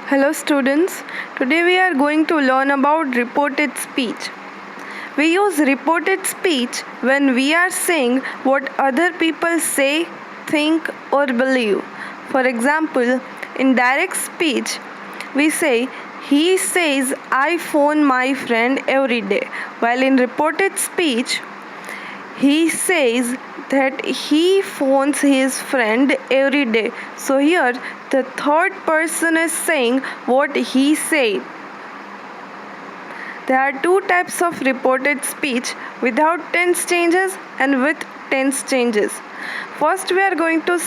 Hello students, today we are going to learn about reported speech. We use reported speech when we are saying what other people say, think or believe. For example, in direct speech, we say, he says I phone my friend every day. While in reported speech, he says that he phones his friend every day. So here the third person is saying what he said. There are two types of reported speech, without tense changes and with tense changes. First we are going to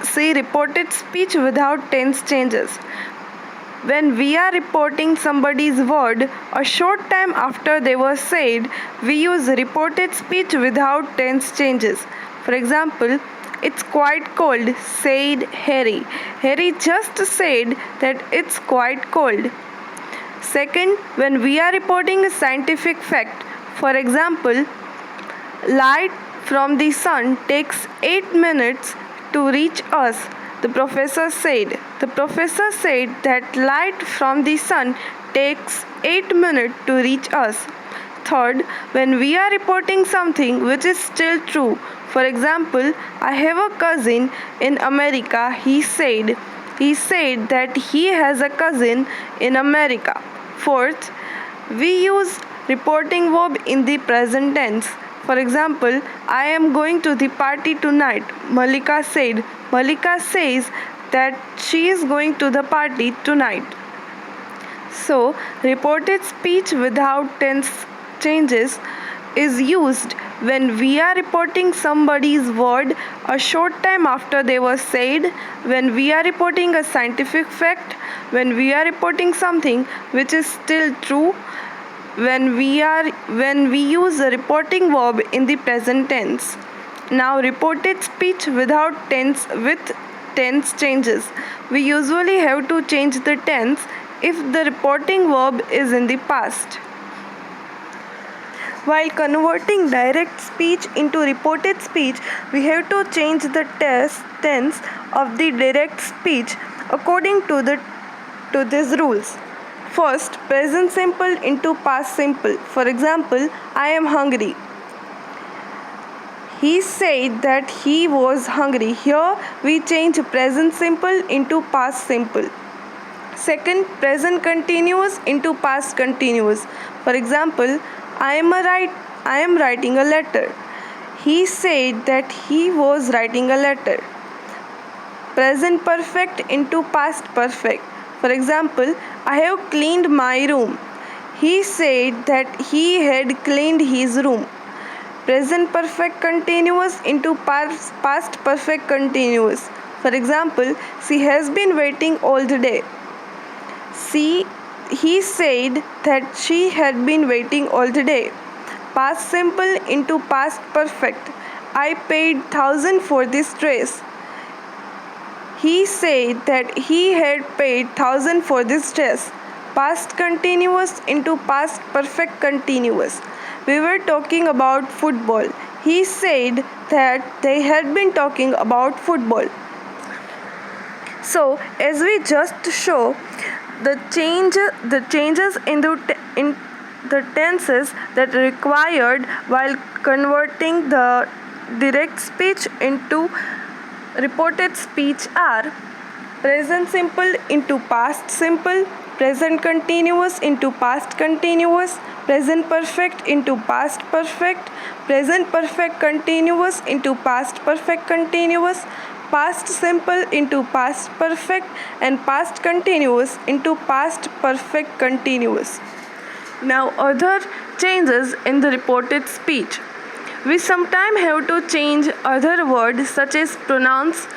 see reported speech without tense changes. When we are reporting somebody's word a short time after they were said, we use reported speech without tense changes. For example, it's quite cold, said Harry. Harry just said that it's quite cold. Second, when we are reporting a scientific fact, for example, light from the sun takes 8 minutes to reach us. The professor said that light from the sun takes 8 minutes to reach us. Third, when we are reporting something which is still true, for example, I have a cousin in America, he said that he has a cousin in America. Fourth, we use reporting verb in the present tense. For example, I am going to the party tonight. Malika said. Malika says that she is going to the party tonight. So, reported speech without tense changes is used when we are reporting somebody's word a short time after they were said, when we are reporting a scientific fact, when we are reporting something which is still true, when we use a reporting verb in the present tense. Now, reported speech with tense changes. We usually have to change the tense if the reporting verb is in the past. While converting direct speech into reported speech, we have to change the tense of the direct speech according to these rules. First, present simple into past simple. For example, I am hungry. He said that he was hungry. Here we change present simple into past simple. Second, present continuous into past continuous. For example, I am writing a letter. He said that he was writing a letter. Present perfect into past perfect. For example, I have cleaned my room. He said that he had cleaned his room. Present perfect continuous into past perfect continuous. For example, she has been waiting all the day. He said that she had been waiting all the day. Past simple into past perfect. I paid 1,000 for this dress. He said that he had paid 1,000 for this dress. Past continuous into past perfect continuous. We were talking about football. He said that they had been talking about football. So, as we just show, the changes in the tenses that are required while converting the direct speech into reported speech are present simple into past simple, present continuous into past continuous, present perfect into past perfect, present perfect continuous into past perfect continuous, past simple into past perfect, and past continuous into past perfect continuous. Now, other changes in the reported speech. We sometimes have to change other words such as pronouns,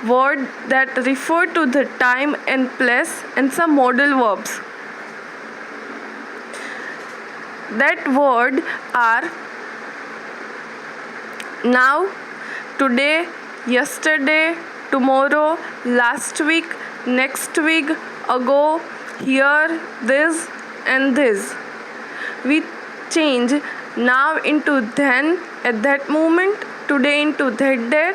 words that refer to the time and place, and some modal verbs. That word are now, today, yesterday, tomorrow, last week, next week, ago, here, this, and this. We change now into then at that moment, today into that day,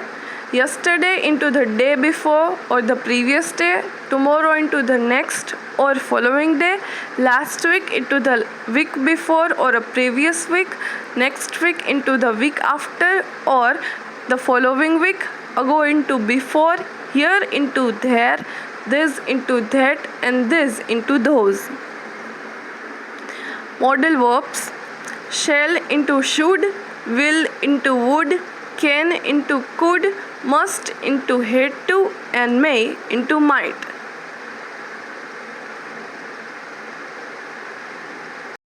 Yesterday into the day before or the previous day, tomorrow into the next or following day, last week into the week before or a previous week, next week into the week after or the following week, ago into before, here into there, this into that, and this into those. Modal verbs: shall into should, will into would, can into could, must into had to, and may into might.